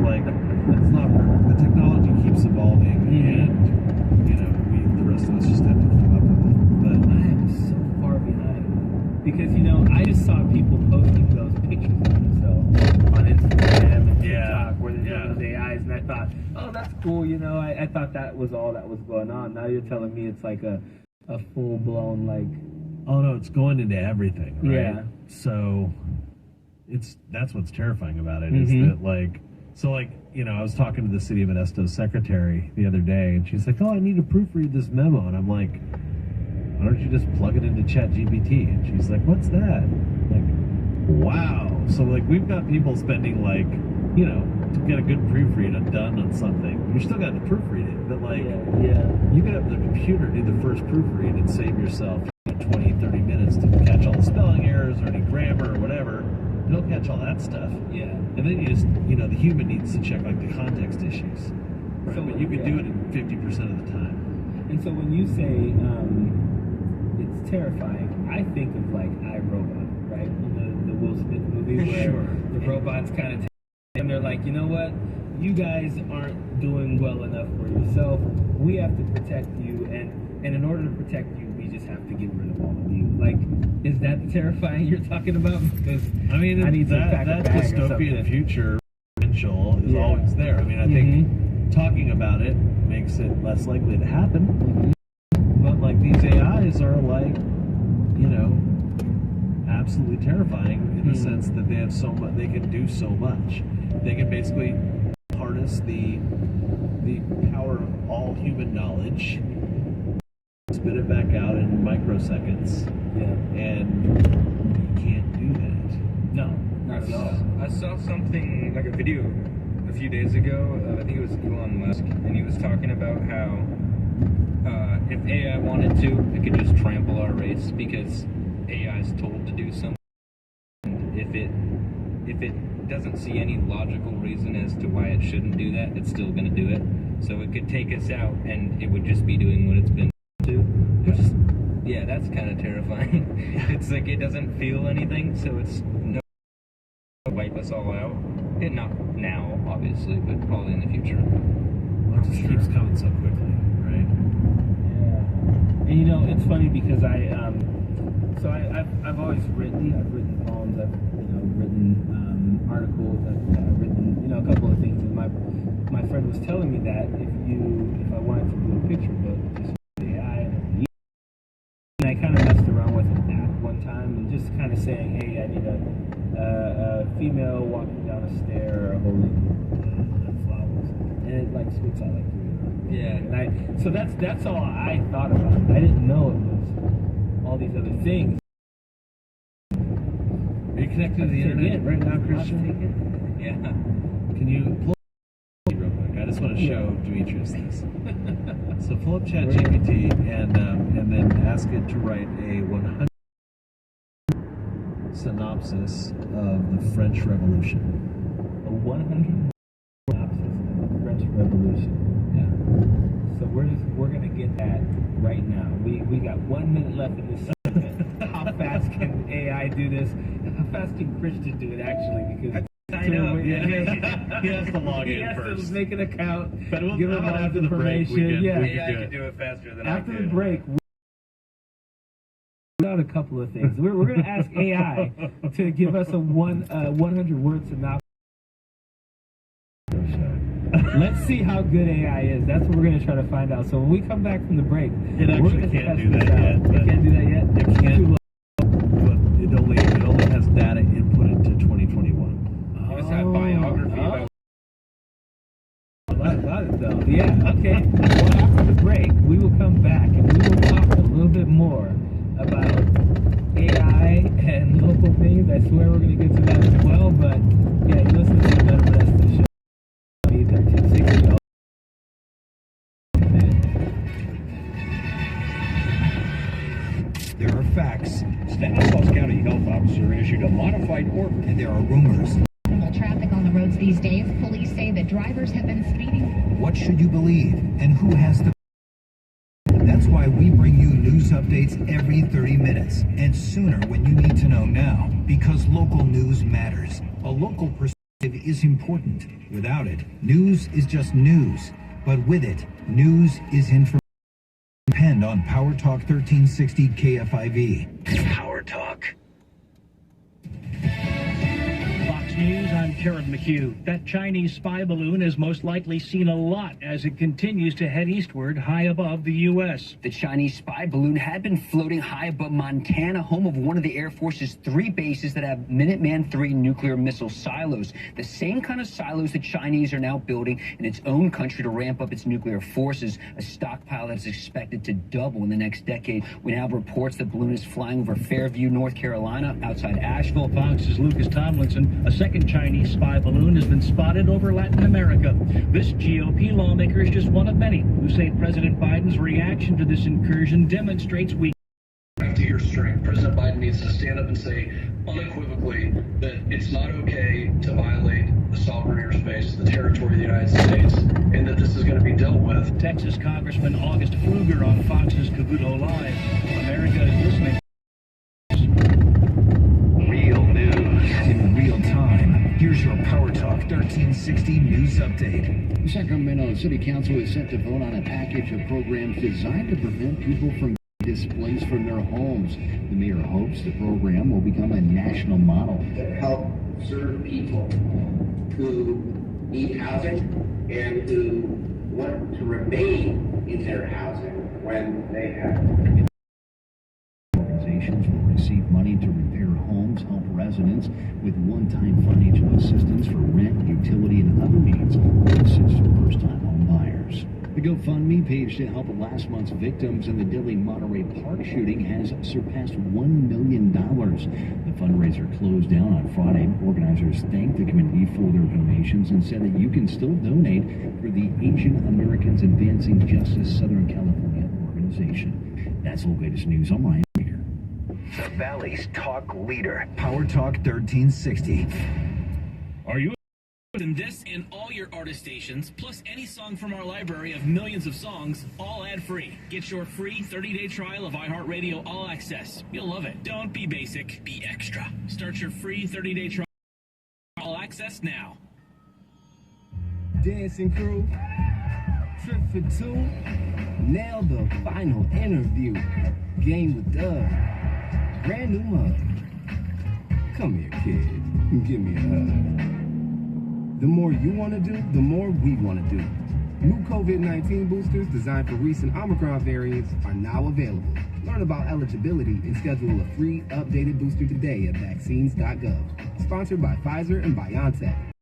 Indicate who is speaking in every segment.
Speaker 1: like, it's not perfect. The technology keeps evolving, and you know, the rest of us just have to keep up with it. But
Speaker 2: I am so far behind because you know I just saw people posting those pictures of themselves on Instagram and TikTok where they're doing those AIs, and I thought, oh, that's cool. You know, I thought that was all that was going on. Now you're telling me it's like a full blown like.
Speaker 1: Oh no, it's going into everything, right?
Speaker 2: Yeah.
Speaker 1: So that's what's terrifying about it is that like, so like, you know, I was talking to the City of Modesto's secretary the other day, and she's like, oh, I need to proofread this memo, and I'm like, why don't you just plug it into ChatGPT? And she's like, what's that? Like, wow. So like, we've got people spending like, you know, to get a good proofread done on something, you still got to proofread it, but like, you could have the computer do the first proofread and save yourself 20, 30 minutes to catch all the spelling errors or any grammar or whatever. It'll catch all that stuff. Yeah. And then you just, you know, the human needs to check like the context issues. Right? So, but you can do it in 50% of the time.
Speaker 2: And so when you say it's terrifying, I think of like iRobot, right? The Will Smith movie where the robots kind of and they're like, you know what? You guys aren't doing well enough for yourself. We have to protect you, and in order to protect you, we just have to get rid of all of you. Like, is that the terrifying you're talking about? Because
Speaker 1: I mean,
Speaker 2: I need
Speaker 1: that dystopian future potential is always there. I mean, I think talking about it makes it less likely to happen. But like these AIs are like, you know, absolutely terrifying in the sense that they have so much. They can do so much. They can basically harness the power of all human knowledge, spit it back out in microseconds, and you can't do that.
Speaker 2: No, not at all.
Speaker 3: I saw something, like a video a few days ago, I think it was Elon Musk, and he was talking about how if AI wanted to, it could just trample our race because AI is told to do something. If it doesn't see any logical reason as to why it shouldn't do that, it's still going to do it. So it could take us out, and it would just be doing what it's been to. Which is, yeah, that's kind of terrifying. It's like it doesn't feel anything, so it's no wipe us all out. And not now, obviously, but probably in the future.
Speaker 1: Well, it just keeps coming so quickly, right?
Speaker 2: Yeah. And you know, it's funny because I've always written. I've written poems. I've written articles. I've written a couple of things. And my friend was telling me that if I wanted to do a picture book, just with AI, and I kind of messed around with it that one time, and just kind of saying, hey, I need a female walking down a stair holding flowers, and it like spits out like 3. Yeah. And so that's all I thought about. I didn't know it was all these other things.
Speaker 1: Are you connected to the internet right now, Christian?
Speaker 3: Yeah.
Speaker 1: Can you pull up real quick? I just want to show Demetrius this. So pull up ChatGPT and then ask it to write a 100 synopsis of the French Revolution.
Speaker 2: A 100 synopsis of the French Revolution. Yeah. So we're gonna get that right now. We got 1 minute left in this segment. How fast can AI do this? How fast can Christian do it actually? Because
Speaker 1: I know. He has to log in first.
Speaker 2: He has to make an account.
Speaker 1: But
Speaker 2: give him all the information.
Speaker 3: Yeah, AI can do it faster than
Speaker 2: after the break. We got a couple of things. We're going to ask AI to give us a 100-word synopsis. Let's see how good AI is. That's what we're going to try to find out. So when we come back from the break,
Speaker 1: it actually can't do that yet.
Speaker 2: It can't do that yet?
Speaker 1: It can't. But it only has data input into 2021.
Speaker 3: You just have biography about.
Speaker 2: About it though. Yeah, okay. Well, after the break, we will come back and we will talk a little bit more about AI and local things. I swear we're going to get to that as well, but yeah, you listen to the rest of the show. 1360.
Speaker 4: There are facts. Stanislaus County Health Officer issued a modified order, and there are rumors.
Speaker 5: Traffic on the roads these days. Police say that drivers have been speeding.
Speaker 4: What should you believe, and who has the... That's why we bring you news updates every 30 minutes, and sooner when you need to know now, because local news matters. A local perspective is important. Without it, news is just news. But with it, news is information. Depend on Power Talk 1360 KFIV. Power Talk.
Speaker 6: Fox News, I'm Karen McHugh. That Chinese spy balloon has most likely seen a lot as it continues to head eastward high above the U.S.
Speaker 7: The Chinese spy balloon had been floating high above Montana, home of one of the Air Force's 3 bases that have Minuteman III nuclear missile silos. The same kind of silos the Chinese are now building in its own country to ramp up its nuclear forces, a stockpile that is expected to double in the next decade. We now have reports the balloon is flying over Fairview, North Carolina, outside Asheville.
Speaker 6: Fox's Lucas Tomlinson, a second Chinese spy balloon has been spotted over Latin America. This GOP lawmaker is just one of many who say President Biden's reaction to this incursion demonstrates weakness.
Speaker 8: To your strength, President Biden needs to stand up and say unequivocally that it's not okay to violate the sovereign airspace, the territory of the United States, and that this is going to be dealt with.
Speaker 6: Texas Congressman August Pfluger on Fox's Cavuto Live. America is listening.
Speaker 4: Real news in real time. Here's your Power Talk 1360 news update.
Speaker 9: The Sacramento City Council is set to vote on a package of programs designed to prevent people from displaced from their homes. The mayor hopes the program will become a national model
Speaker 10: to help serve people who need housing and who want to remain in their housing when they have it.
Speaker 9: Organizations will receive money to repair homes, help residents with one-time financial assistance for rent, utility, and other needs, assist first-time home buyers. The GoFundMe page to help last month's victims in the Dilley Monterey Park shooting has surpassed $1 million. The fundraiser closed down on Friday. Organizers thanked the community for their donations and said that you can still donate for the Asian Americans Advancing Justice Southern California organization. That's the latest news. I'm Ryan Baker.
Speaker 4: The Valley's talk leader, Power Talk 1360.
Speaker 11: Are you in this and all your artist stations, plus any song from our library of millions of songs, all ad-free? Get your free 30-day trial of iHeartRadio All Access. You'll love it. Don't be basic, be extra. Start your free 30-day trial All Access now.
Speaker 2: Dancing crew, trip for 2, nailed the final interview. Game with Doug, brand new mug. Come here, kid, give me a hug. The more you want to do, the more we want to do. New COVID-19 boosters designed for recent Omicron variants are now available. Learn about eligibility and schedule a free updated booster today at vaccines.gov. Sponsored by Pfizer and BioNTech.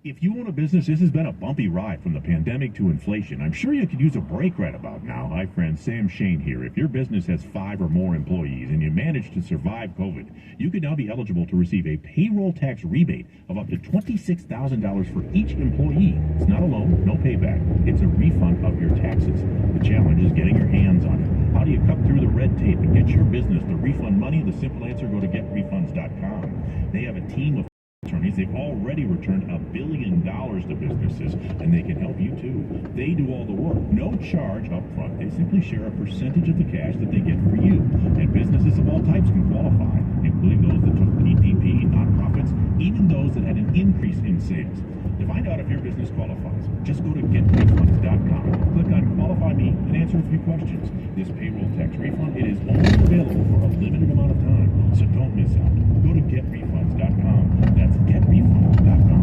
Speaker 12: If you own a business, this has been a bumpy ride from the pandemic to inflation. I'm sure you could use a break right about now. Hi, friends. Sam Shinn here. If your business has 5 or more employees and you managed to survive COVID, you could now be eligible to receive a payroll tax rebate of up to $26,000 for each employee. It's not a loan, no payback. It's a refund of your taxes. The challenge is getting your hands on it. How do you cut through the red tape and get your business the refund money? The simple answer, go to getrefunds.com. They have a team of attorneys. They've already returned $1 billion to businesses, and they can help you too. They do all the work, no charge up front. They simply share a percentage of the cash that they get for you. And businesses of all types can qualify, including those that took PPP, nonprofits, even those that had an increase in sales. To find out if your business qualifies, just go to getrefunds.com. Click on Qualify Me and answer a few questions. This payroll tax refund, it is only available for a limited amount of time, so don't miss out. Go to getrefunds.com. That's getrefunds.com.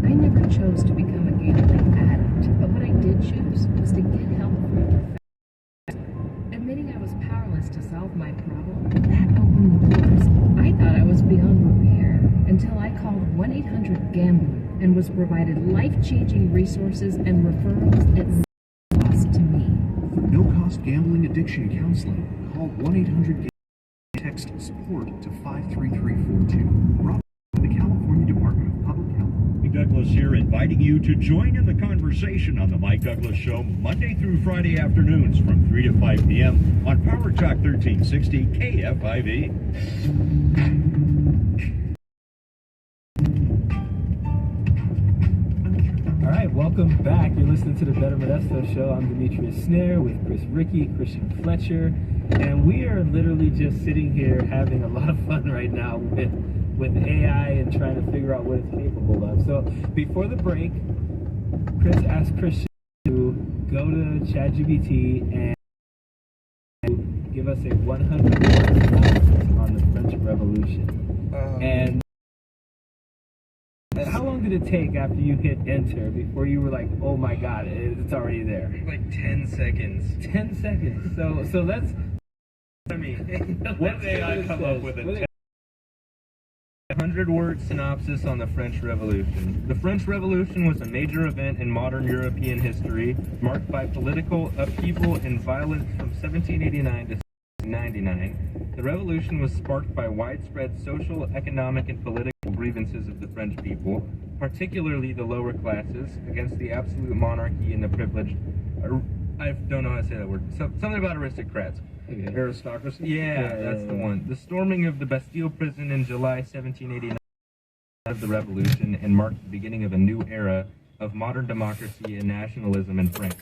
Speaker 13: I never chose to become a gambling addict, but what I did choose was to get help from a professional. Admitting I was powerless to solve my problem, that opened the doors. I thought I was beyond repair until I called 1-800-GAMBLER and was provided life-changing resources and referrals at zero cost to me.
Speaker 14: For no-cost gambling addiction counseling, call 1-800-GAMBLER. Text support to 53342. Brought by the California Department of Public Health.
Speaker 15: Mike Douglas here, inviting you to join in the conversation on the Mike Douglas Show Monday through Friday afternoons from 3 to 5 p.m. on Power Talk 1360 KFIV.
Speaker 2: All right, welcome welcome back. You're listening to the Better Modesto Show. I'm Demetrius Snare with Chris Rickey, Christian Fletcher, and we are literally just sitting here having a lot of fun right now with AI and trying to figure out what it's capable of. So before the break, Chris asked Christian to go to ChatGPT and give us a 100-word synopsis on the French Revolution. And how long did it take after you hit enter before you were like, oh my god, it's already there?
Speaker 3: Like 10 seconds.
Speaker 2: 10 seconds. So let's...
Speaker 3: I mean, what AI come up with a 100-word synopsis on the French Revolution. The French Revolution was a major event in modern European history, marked by political upheaval and violence from 1789 to 1799. The revolution was sparked by widespread social, economic, and political grievances of the French people, particularly the lower classes, against the absolute monarchy and the privileged... I don't know how to say that word. Something about aristocrats.
Speaker 2: Okay.
Speaker 1: Aristocracy?
Speaker 3: Yeah, that's the one. The storming of the Bastille prison in July 1789 of the revolution and marked the beginning of a new era of modern democracy and nationalism in France.